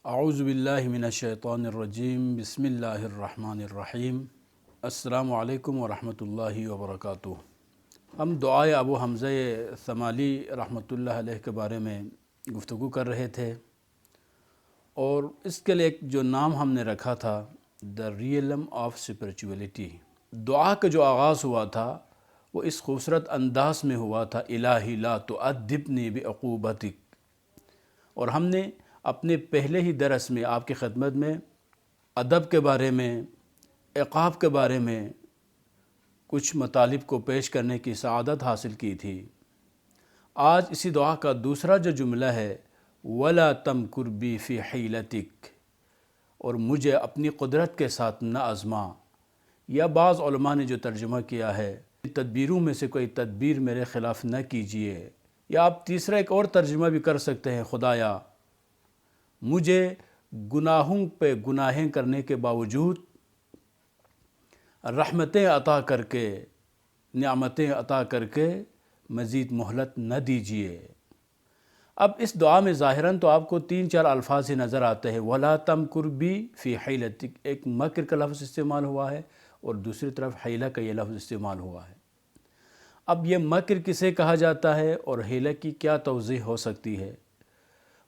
اعوذ باللہ من الشیطان الرجیم بسم اللہ الرحمن الرحیم السلام علیکم ورحمۃ اللہ وبرکاتہ۔ ہم دعائے ابو حمزہ ثمالی رحمۃ اللہ علیہ کے بارے میں گفتگو کر رہے تھے، اور اس کے لیے ایک جو نام ہم نے رکھا تھا دا ریئلم آف اسپریچولیٹی۔ دعا کا جو آغاز ہوا تھا وہ اس خوبصورت انداز میں ہوا تھا، الہی لا تعذبنی بعقوبتک، اور ہم نے اپنے پہلے ہی درس میں آپ کی خدمت میں ادب کے بارے میں، عقاب کے بارے میں کچھ مطالب کو پیش کرنے کی سعادت حاصل کی تھی۔ آج اسی دعا کا دوسرا جو جملہ ہے وَلَا تَمْكُرْ بِي فِي حِيلَتِكَ، اور مجھے اپنی قدرت کے ساتھ نہ آزما، یا بعض علماء نے جو ترجمہ کیا ہے تدبیروں میں سے کوئی تدبیر میرے خلاف نہ کیجیے، یا آپ تیسرا ایک اور ترجمہ بھی کر سکتے ہیں، خدایا مجھے گناہوں پہ گناہیں کرنے کے باوجود رحمتیں عطا کر کے، نعمتیں عطا کر کے مزید مہلت نہ دیجیے۔ اب اس دعا میں ظاہراً تو آپ کو 3-4 الفاظ ہی نظر آتے ہیں، وَلَا تَمْكُرْ بِي فِي حِيلَتِكَ، ایک مکر کا لفظ استعمال ہوا ہے اور دوسری طرف حیلہ کا یہ لفظ استعمال ہوا ہے۔ اب یہ مکر کسے کہا جاتا ہے اور حیلہ کی کیا توضیح ہو سکتی ہے؟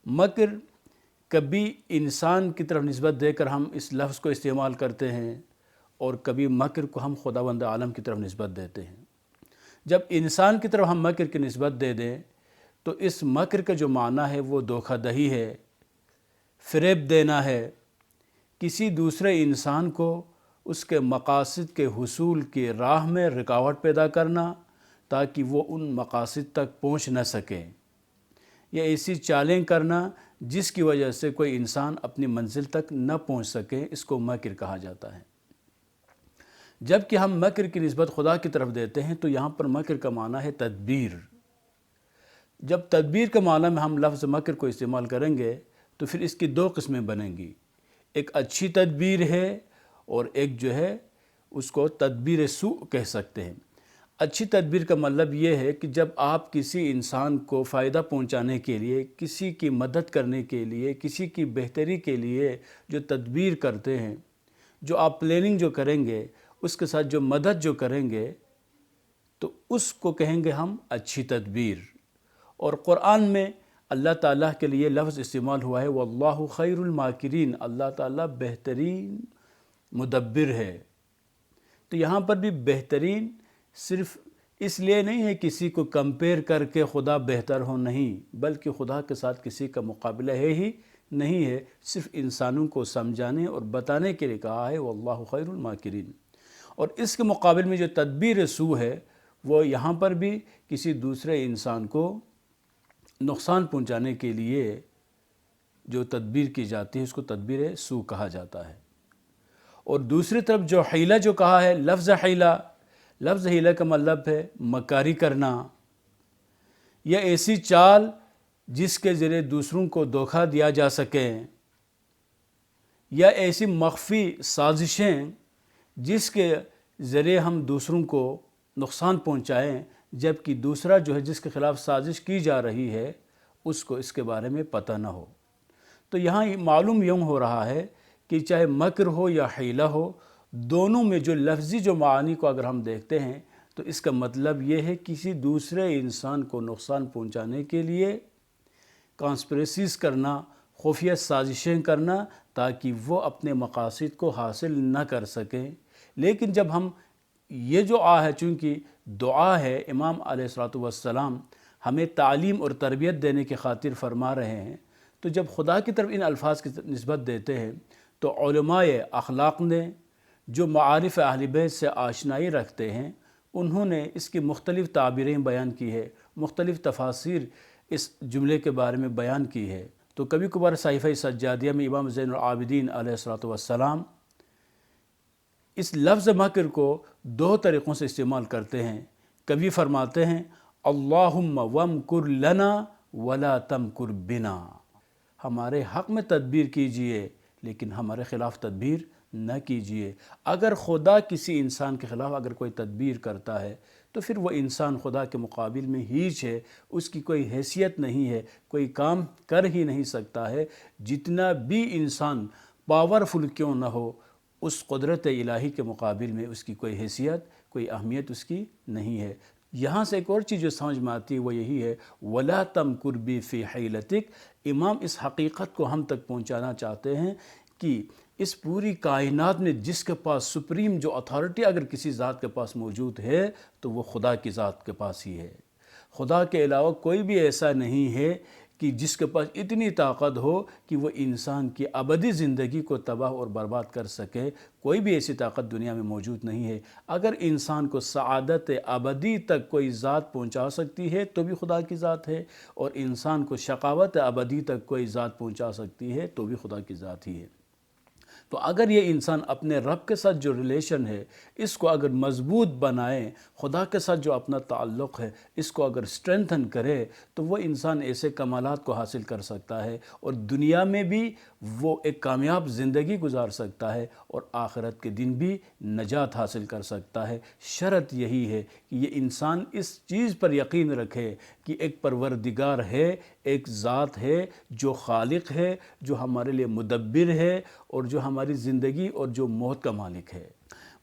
مکر کبھی انسان کی طرف نسبت دے کر ہم اس لفظ کو استعمال کرتے ہیں، اور کبھی مکر کو ہم خداوند عالم کی طرف نسبت دیتے ہیں۔ جب انسان کی طرف ہم مکر کی نسبت دے دیں تو اس مکر کا جو معنی ہے وہ دھوکہ دہی ہے، فریب دینا ہے، کسی دوسرے انسان کو اس کے مقاصد کے حصول کی راہ میں رکاوٹ پیدا کرنا تاکہ وہ ان مقاصد تک پہنچ نہ سکے، یا ایسی چالیں کرنا جس کی وجہ سے کوئی انسان اپنی منزل تک نہ پہنچ سکے، اس کو مکر کہا جاتا ہے۔ جب کہ ہم مکر کی نسبت خدا کی طرف دیتے ہیں تو یہاں پر مکر کا معنی ہے تدبیر۔ جب تدبیر کے معنی میں ہم لفظ مکر کو استعمال کریں گے تو پھر اس کی 2 قسمیں بنیں گی، ایک اچھی تدبیر ہے اور ایک جو ہے اس کو تدبیر سوء کہہ سکتے ہیں۔ اچھی تدبیر کا مطلب یہ ہے کہ جب آپ کسی انسان کو فائدہ پہنچانے کے لیے، کسی کی مدد کرنے کے لیے، کسی کی بہتری کے لیے جو تدبیر کرتے ہیں، جو آپ پلاننگ جو کریں گے، اس کے ساتھ جو مدد جو کریں گے، تو اس کو کہیں گے ہم اچھی تدبیر۔ اور قرآن میں اللہ تعالیٰ کے لیے لفظ استعمال ہوا ہے وَاللَّهُ خَيْرُ الْمَاكِرِينَ، اللہ تعالیٰ بہترین مدبر ہے۔ تو یہاں پر بھی بہترین صرف اس لیے نہیں ہے کسی کو کمپیئر کر کے خدا بہتر ہو، نہیں، بلکہ خدا کے ساتھ کسی کا مقابلہ ہے ہی نہیں ہے، صرف انسانوں کو سمجھانے اور بتانے کے لیے کہا ہے وَاللَّهُ خَيْرُ الْمَاكِرِينَ۔ اور اس کے مقابل میں جو تدبیر سوء ہے وہ یہاں پر بھی کسی دوسرے انسان کو نقصان پہنچانے کے لیے جو تدبیر کی جاتی ہے اس کو تدبیر سوء کہا جاتا ہے۔ اور دوسری طرف جو حیلہ جو کہا ہے، لفظ حیلہ کا مطلب ہے مکاری کرنا، یا ایسی چال جس کے ذریعے دوسروں کو دھوکہ دیا جا سکے، یا ایسی مخفی سازشیں جس کے ذریعے ہم دوسروں کو نقصان پہنچائیں، جبکہ دوسرا جو ہے جس کے خلاف سازش کی جا رہی ہے اس کو اس کے بارے میں پتہ نہ ہو۔ تو یہاں معلوم یوں ہو رہا ہے کہ چاہے مکر ہو یا حیلہ ہو، دونوں میں جو لفظی جو معانی کو اگر ہم دیکھتے ہیں تو اس کا مطلب یہ ہے کسی دوسرے انسان کو نقصان پہنچانے کے لیے کانسپریسیز کرنا، خفیہ سازشیں کرنا تاکہ وہ اپنے مقاصد کو حاصل نہ کر سکیں۔ لیکن جب ہم یہ جو ہے، چونکہ دعا ہے، امام علیہ السلام ہمیں تعلیم اور تربیت دینے کی خاطر فرما رہے ہیں، تو جب خدا کی طرف ان الفاظ کی نسبت دیتے ہیں تو علماء اخلاق نے جو معارف اہل بیت سے آشنائی رکھتے ہیں انہوں نے اس کی مختلف تعبیریں بیان کی ہے، مختلف تفاسیر اس جملے کے بارے میں بیان کی ہے۔ تو کبھی کبھار صحیفہ سجادیہ میں امام زین العابدین علیہ السلام اس لفظ مکر کو 2 طریقوں سے استعمال کرتے ہیں۔ کبھی فرماتے ہیں اللہم وامکر لنا ولا تمکر بنا، ہمارے حق میں تدبیر کیجئے لیکن ہمارے خلاف تدبیر نہ کیجئے۔ اگر خدا کسی انسان کے خلاف اگر کوئی تدبیر کرتا ہے تو پھر وہ انسان خدا کے مقابل میں ہیچ ہے، اس کی کوئی حیثیت نہیں ہے، کوئی کام کر ہی نہیں سکتا ہے۔ جتنا بھی انسان پاورفل کیوں نہ ہو، اس قدرت الہی کے مقابل میں اس کی کوئی حیثیت، کوئی اہمیت اس کی نہیں ہے۔ یہاں سے ایک اور چیز جو سمجھ میں آتی ہے وہ یہی ہے، وَلَا تَمْكُرْ بِي فِي حِيلَتِكَ۔ امام اس حقیقت کو ہم تک پہنچانا چاہتے ہیں کہ اس پوری کائنات میں جس کے پاس سپریم جو اتھارٹی اگر کسی ذات کے پاس موجود ہے تو وہ خدا کی ذات کے پاس ہی ہے۔ خدا کے علاوہ کوئی بھی ایسا نہیں ہے کہ جس کے پاس اتنی طاقت ہو کہ وہ انسان کی ابدی زندگی کو تباہ اور برباد کر سکے۔ کوئی بھی ایسی طاقت دنیا میں موجود نہیں ہے۔ اگر انسان کو سعادت ابدی تک کوئی ذات پہنچا سکتی ہے تو بھی خدا کی ذات ہے، اور انسان کو شقاوت ابدی تک کوئی ذات پہنچا سکتی ہے تو بھی خدا کی ذات ہی ہے۔ تو اگر یہ انسان اپنے رب کے ساتھ جو ریلیشن ہے اس کو اگر مضبوط بنائے، خدا کے ساتھ جو اپنا تعلق ہے اس کو اگر اسٹرینتھن کرے، تو وہ انسان ایسے کمالات کو حاصل کر سکتا ہے، اور دنیا میں بھی وہ ایک کامیاب زندگی گزار سکتا ہے، اور آخرت کے دن بھی نجات حاصل کر سکتا ہے۔ شرط یہی ہے کہ یہ انسان اس چیز پر یقین رکھے کہ ایک پروردگار ہے، ایک ذات ہے جو خالق ہے، جو ہمارے لیے مدبر ہے، اور جو ہماری زندگی اور جو موت کا مالک ہے۔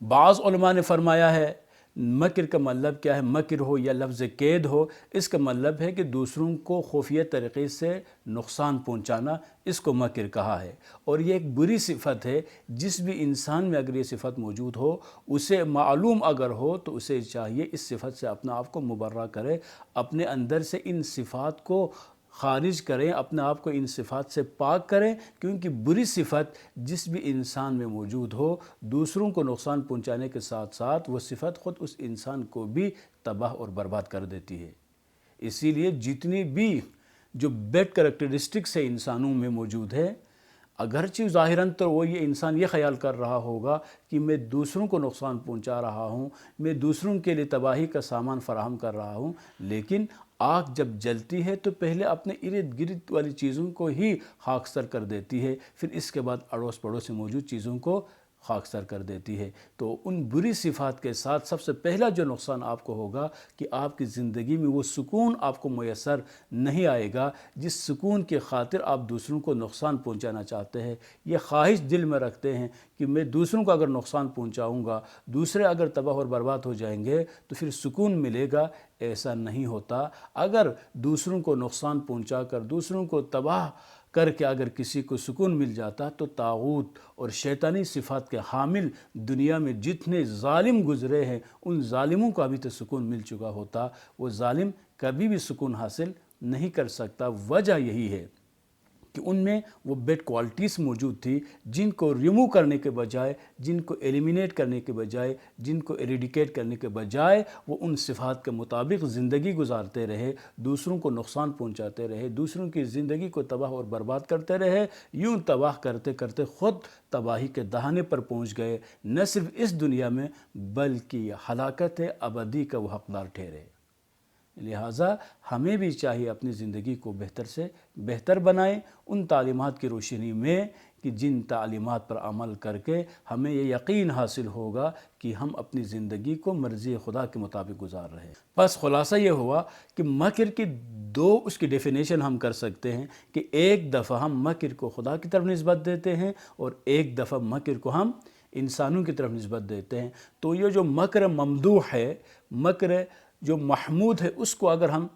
بعض علماء نے فرمایا ہے مکر کا مطلب کیا ہے؟ مکر ہو یا لفظ قید ہو، اس کا مطلب ہے کہ دوسروں کو خفیہ طریقے سے نقصان پہنچانا، اس کو مکر کہا ہے۔ اور یہ ایک بری صفت ہے۔ جس بھی انسان میں اگر یہ صفت موجود ہو، اسے معلوم اگر ہو تو اسے چاہیے اس صفت سے اپنا آپ کو مبرہ کرے، اپنے اندر سے ان صفات کو خارج کریں، اپنے آپ کو ان صفات سے پاک کریں، کیونکہ بری صفت جس بھی انسان میں موجود ہو، دوسروں کو نقصان پہنچانے کے ساتھ ساتھ وہ صفت خود اس انسان کو بھی تباہ اور برباد کر دیتی ہے۔ اسی لیے جتنی بھی جو بیڈ کریکٹرسٹکس ہے انسانوں میں موجود ہے، اگرچہ ظاہراً تو وہ یہ انسان یہ خیال کر رہا ہوگا کہ میں دوسروں کو نقصان پہنچا رہا ہوں، میں دوسروں کے لیے تباہی کا سامان فراہم کر رہا ہوں، لیکن آگ جب جلتی ہے تو پہلے اپنے ارد گرد والی چیزوں کو ہی خاکستر کر دیتی ہے، پھر اس کے بعد اڑوس پڑوس میں موجود چیزوں کو خاکستر کر دیتی ہے۔ تو ان بری صفات کے ساتھ سب سے پہلا جو نقصان آپ کو ہوگا کہ آپ کی زندگی میں وہ سکون آپ کو میسر نہیں آئے گا جس سکون کی خاطر آپ دوسروں کو نقصان پہنچانا چاہتے ہیں۔ یہ خواہش دل میں رکھتے ہیں کہ میں دوسروں کو اگر نقصان پہنچاؤں گا، دوسرے اگر تباہ اور برباد ہو جائیں گے تو پھر سکون ملے گا۔ ایسا نہیں ہوتا۔ اگر دوسروں کو نقصان پہنچا کر، دوسروں کو تباہ کر کے اگر کسی کو سکون مل جاتا تو طاغوت اور شیطانی صفات کے حامل دنیا میں جتنے ظالم گزرے ہیں ان ظالموں کو ابھی تو سکون مل چکا ہوتا۔ وہ ظالم کبھی بھی سکون حاصل نہیں کر سکتا۔ وجہ یہی ہے کہ ان میں وہ بیڈ کوالٹیز موجود تھی، جن کو ریموو کرنے کے بجائے، جن کو ایلیمینیٹ کرنے کے بجائے، جن کو ایریڈیکیٹ کرنے کے بجائے وہ ان صفات کے مطابق زندگی گزارتے رہے، دوسروں کو نقصان پہنچاتے رہے، دوسروں کی زندگی کو تباہ اور برباد کرتے رہے۔ یوں تباہ کرتے کرتے خود تباہی کے دہانے پر پہنچ گئے، نہ صرف اس دنیا میں بلکہ ہلاکت ابدی کا وہ حقدار ٹھہرے۔ لہٰذا ہمیں بھی چاہیے اپنی زندگی کو بہتر سے بہتر بنائیں ان تعلیمات کی روشنی میں کہ جن تعلیمات پر عمل کر کے ہمیں یہ یقین حاصل ہوگا کہ ہم اپنی زندگی کو مرضی خدا کے مطابق گزار رہے ہیں۔ بس خلاصہ یہ ہوا کہ مکر کی دو اس کی ڈیفینیشن ہم کر سکتے ہیں کہ ایک دفعہ ہم مکر کو خدا کی طرف نسبت دیتے ہیں، اور ایک دفعہ مکر کو ہم انسانوں کی طرف نسبت دیتے ہیں۔ تو یہ جو مکر ممدوح ہے، مکر جو محمود ہے، اس کو اگر ہم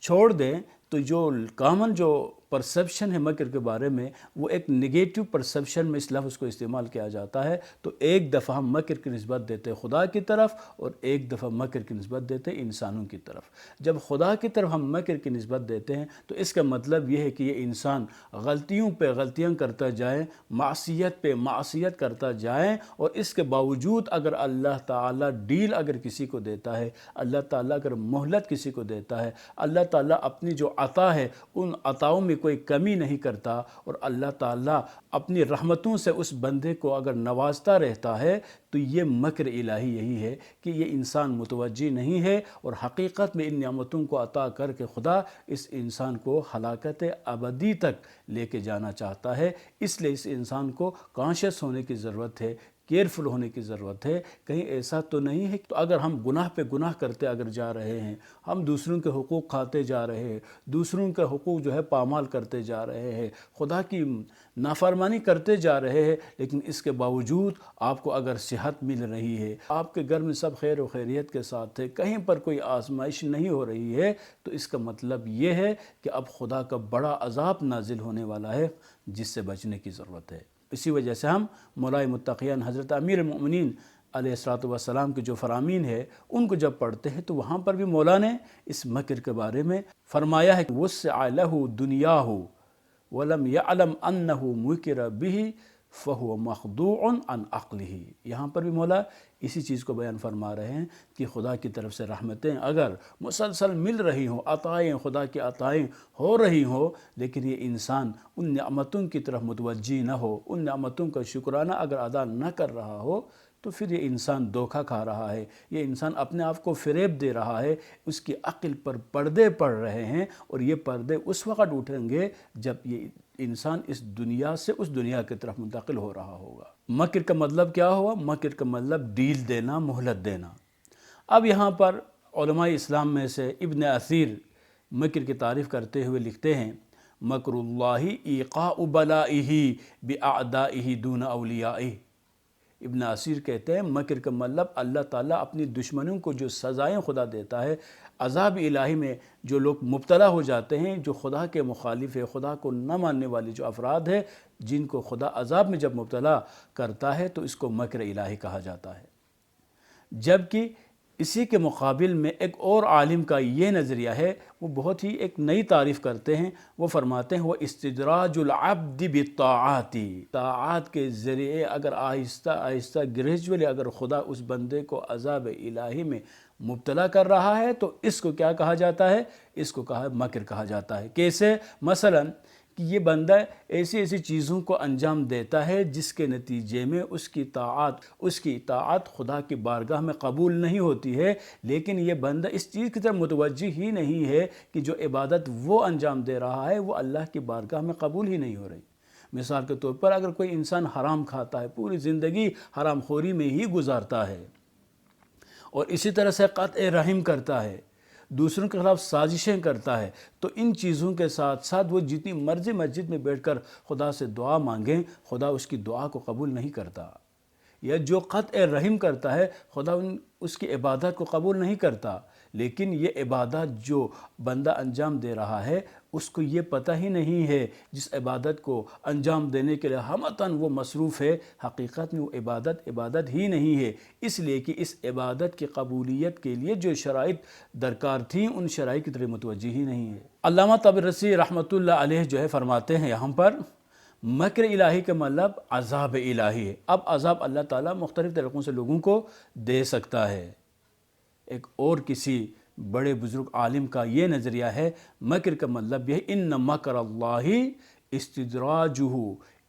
چھوڑ دیں تو جو کامن جو پرسیپشن ہے مکر کے بارے میں وہ ایک نگیٹو پرسیپشن میں اس لفظ کو استعمال کیا جاتا ہے۔ تو ایک دفعہ ہم مکر کی نسبت دیتے خدا کی طرف، اور ایک دفعہ مکر کی نسبت دیتے انسانوں کی طرف۔ جب خدا کی طرف ہم مکر کی نسبت دیتے ہیں تو اس کا مطلب یہ ہے کہ یہ انسان غلطیوں پہ غلطیاں کرتا جائیں، معصیت پہ معصیت کرتا جائیں، اور اس کے باوجود اگر اللہ تعالیٰ ڈیل اگر کسی کو دیتا ہے، اللہ تعالیٰ اگر مہلت کسی کو دیتا ہے، اللہ تعالیٰ اپنی جو عطا ہے ان عطاؤں میں کوئی کمی نہیں کرتا، اور اللہ تعالیٰ اپنی رحمتوں سے اس بندے کو اگر نوازتا رہتا ہے، تو یہ مکر الہی یہی ہے کہ یہ انسان متوجہ نہیں ہے، اور حقیقت میں ان نعمتوں کو عطا کر کے خدا اس انسان کو ہلاکت ابدی تک لے کے جانا چاہتا ہے۔ اس لیے اس انسان کو کانشیس ہونے کی ضرورت ہے کیئرفل ہونے کی ضرورت ہے۔ کہیں ایسا تو نہیں ہے تو اگر ہم گناہ پہ گناہ کرتے اگر جا رہے ہیں، ہم دوسروں کے حقوق کھاتے جا رہے ہیں، دوسروں کے حقوق جو ہے پامال کرتے جا رہے ہیں، خدا کی نافرمانی کرتے جا رہے ہیں، لیکن اس کے باوجود آپ کو اگر صحت مل رہی ہے، آپ کے گھر میں سب خیر و خیریت کے ساتھ ہے، کہیں پر کوئی آزمائش نہیں ہو رہی ہے، تو اس کا مطلب یہ ہے کہ اب خدا کا بڑا عذاب نازل ہونے والا ہے، جس سے بچنے کی ضرورت ہے۔ اسی وجہ سے ہم مولائے متقیان حضرت امیر المؤمنین علیہ الصلوۃ والسلام کے جو فرامین ہے ان کو جب پڑھتے ہیں تو وہاں پر بھی مولا نے اس مکر کے بارے میں فرمایا ہے کہ وسع لہ دنیاہ ولم یعلم انہ مکر بہ فہو مخدوع عن عقلہ۔ یہاں پر بھی مولا اسی چیز کو بیان فرما رہے ہیں کہ خدا کی طرف سے رحمتیں اگر مسلسل مل رہی ہوں، عطائیں خدا کی عطائیں ہو رہی ہوں، لیکن یہ انسان ان نعمتوں کی طرف متوجہ نہ ہو، ان نعمتوں کا شکرانہ اگر ادا نہ کر رہا ہو، تو پھر یہ انسان دھوکہ کھا رہا ہے، یہ انسان اپنے آپ کو فریب دے رہا ہے، اس کی عقل پر پردے پڑ رہے ہیں، اور یہ پردے اس وقت اٹھیں گے جب یہ انسان اس دنیا سے اس دنیا کی طرف منتقل ہو رہا ہوگا۔ مکر کا مطلب کیا ہوا؟ مکر کا مطلب ڈیل دینا، مہلت دینا۔ اب یہاں پر علماء اسلام میں سے ابن اثیر مکر کی تعریف کرتے ہوئے لکھتے ہیں مکر اللہ ایقاء بلائہ باعدائہ دون اولیائہ۔ ابن اثیر کہتے ہیں مکر کا مطلب اللہ تعالیٰ اپنی دشمنوں کو جو سزائیں خدا دیتا ہے، عذاب الہی میں جو لوگ مبتلا ہو جاتے ہیں، جو خدا کے مخالف ہے، خدا کو نہ ماننے والے جو افراد ہیں، جن کو خدا عذاب میں جب مبتلا کرتا ہے تو اس کو مکر الہی کہا جاتا ہے۔ جبکہ اسی کے مقابل میں ایک اور عالم کا یہ نظریہ ہے، وہ بہت ہی ایک نئی تعریف کرتے ہیں، وہ فرماتے ہیں وہ استدراج العبد بالطاعات، طاعات کے ذریعے اگر آہستہ آہستہ گریجولی اگر خدا اس بندے کو عذاب الہی میں مبتلا کر رہا ہے تو اس کو کیا کہا جاتا ہے؟ اس کو مکر کہا جاتا ہے۔ کیسے؟ مثلاً کہ یہ بندہ ایسی ایسی چیزوں کو انجام دیتا ہے جس کے نتیجے میں اس کی اطاعت خدا کی بارگاہ میں قبول نہیں ہوتی ہے، لیکن یہ بندہ اس چیز کی طرف متوجہ ہی نہیں ہے کہ جو عبادت وہ انجام دے رہا ہے وہ اللہ کی بارگاہ میں قبول ہی نہیں ہو رہی۔ مثال کے طور پر اگر کوئی انسان حرام کھاتا ہے، پوری زندگی حرام خوری میں ہی گزارتا ہے، اور اسی طرح سے قطع رحم کرتا ہے، دوسروں کے خلاف سازشیں کرتا ہے، تو ان چیزوں کے ساتھ ساتھ وہ جتنی مرضی مسجد میں بیٹھ کر خدا سے دعا مانگیں، خدا اس کی دعا کو قبول نہیں کرتا۔ یا جو قطع رحم کرتا ہے، خدا اس کی عبادت کو قبول نہیں کرتا، لیکن یہ عبادت جو بندہ انجام دے رہا ہے اس کو یہ پتہ ہی نہیں ہے، جس عبادت کو انجام دینے کے لیے ہمتاً وہ مصروف ہے، حقیقت میں وہ عبادت ہی نہیں ہے، اس لیے کہ اس عبادت کی قبولیت کے لیے جو شرائط درکار تھیں ان شرائط کی طرف متوجہ ہی نہیں ہے۔ علامہ طبرسی رحمۃ اللہ علیہ جو ہے فرماتے ہیں یہاں پر مکر الہی کا مطلب عذاب الہی ہے۔ اب عذاب اللہ تعالیٰ مختلف طریقوں سے لوگوں کو دے سکتا ہے۔ ایک اور کسی بڑے بزرگ عالم کا یہ نظریہ ہے مکر کا مطلب یہ ان مکر اللہ استدراجہ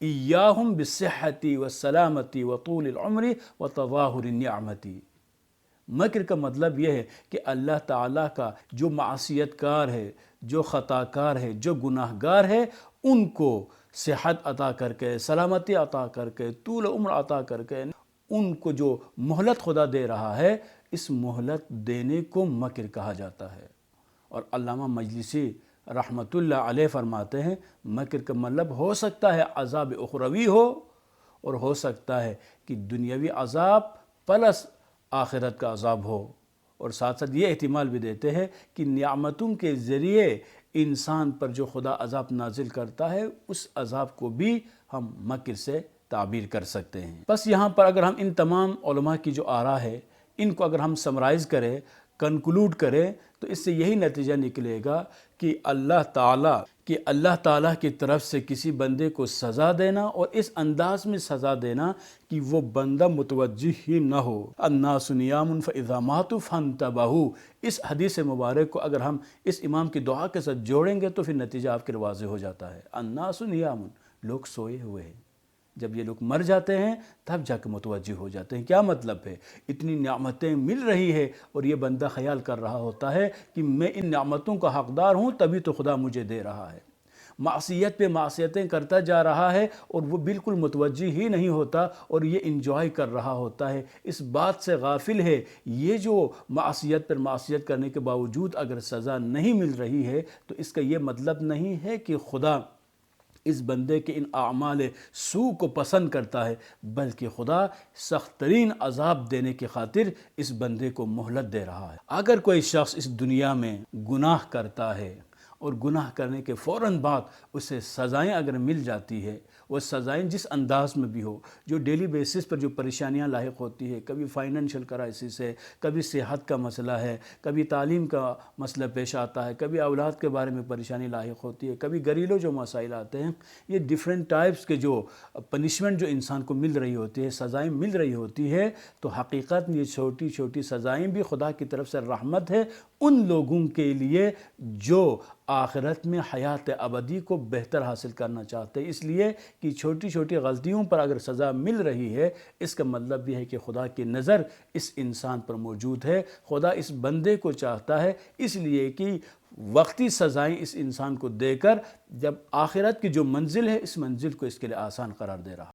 ایاہم بالصحۃ والسلامۃ وطول العمر وتظاہر النعمت۔ مکر کا مطلب یہ ہے کہ اللہ تعالیٰ کا جو معصیت کار ہے، جو خطا کار ہے، جو گناہ گار ہے، ان کو صحت عطا کر کے، سلامتی عطا کر کے، طول عمر عطا کر کے، ان کو جو مہلت خدا دے رہا ہے، اس مہلت دینے کو مکر کہا جاتا ہے۔ اور علامہ مجلسی رحمۃ اللہ علیہ فرماتے ہیں مکر کا مطلب ہو سکتا ہے عذاب اخروی اور ہو سکتا ہے کہ دنیاوی عذاب پلس آخرت کا عذاب ہو، اور ساتھ ساتھ یہ احتمال بھی دیتے ہیں کہ نعمتوں کے ذریعے انسان پر جو خدا عذاب نازل کرتا ہے اس عذاب کو بھی ہم مکر سے تعبیر کر سکتے ہیں۔ بس یہاں پر اگر ہم ان تمام علماء کی جو آراء ہے ان کو اگر ہم سمرائز کریں، کنکلوڈ کریں، تو اس سے یہی نتیجہ نکلے گا کہ اللہ تعالیٰ کی طرف سے کسی بندے کو سزا دینا اور اس انداز میں سزا دینا کہ وہ بندہ متوجہ ہی نہ ہو۔ الناس نیام فاذا ماتوا فانتبہوا، اس حدیث مبارک کو اگر ہم اس امام کی دعا کے ساتھ جوڑیں گے تو پھر نتیجہ آپ کے واضح ہو جاتا ہے۔ الناس نیام، لوگ سوئے ہوئے ہیں، جب یہ لوگ مر جاتے ہیں تب جا کے متوجہ ہو جاتے ہیں۔ کیا مطلب ہے؟ اتنی نعمتیں مل رہی ہے اور یہ بندہ خیال کر رہا ہوتا ہے کہ میں ان نعمتوں کا حقدار ہوں تبھی تو خدا مجھے دے رہا ہے، معصیت پہ معصیتیں کرتا جا رہا ہے اور وہ بالکل متوجہ ہی نہیں ہوتا اور یہ انجوائے کر رہا ہوتا ہے، اس بات سے غافل ہے۔ یہ جو معصیت پر معصیت کرنے کے باوجود اگر سزا نہیں مل رہی ہے تو اس کا یہ مطلب نہیں ہے کہ خدا اس بندے کے ان اعمال سوء کو پسند کرتا ہے، بلکہ خدا سخت ترین عذاب دینے کی خاطر اس بندے کو مہلت دے رہا ہے۔ اگر کوئی شخص اس دنیا میں گناہ کرتا ہے اور گناہ کرنے کے فوراً بعد اسے سزائیں اگر مل جاتی ہے، وہ سزائیں جس انداز میں بھی ہو، جو ڈیلی بیسس پر جو پریشانیاں لاحق ہوتی ہے، کبھی فائنینشیل کرائسس ہے، کبھی صحت کا مسئلہ ہے، کبھی تعلیم کا مسئلہ پیش آتا ہے، کبھی اولاد کے بارے میں پریشانی لاحق ہوتی ہے، کبھی گھریلو جو مسائل آتے ہیں، یہ ڈیفرنٹ ٹائپس کے جو پنشمنٹ جو انسان کو مل رہی ہوتی ہے، سزائیں مل رہی ہوتی ہے، تو حقیقت میں یہ چھوٹی چھوٹی سزائیں بھی خدا کی طرف سے رحمت ہے ان لوگوں کے لیے جو آخرت میں حیات ابدی کو بہتر حاصل کرنا چاہتے ہیں۔ اس لیے کہ چھوٹی چھوٹی غلطیوں پر اگر سزا مل رہی ہے، اس کا مطلب یہ ہے کہ خدا کی نظر اس انسان پر موجود ہے، خدا اس بندے کو چاہتا ہے، اس لیے کہ وقتی سزائیں اس انسان کو دے کر جب آخرت کی جو منزل ہے اس منزل کو اس کے لیے آسان قرار دے رہا ہے۔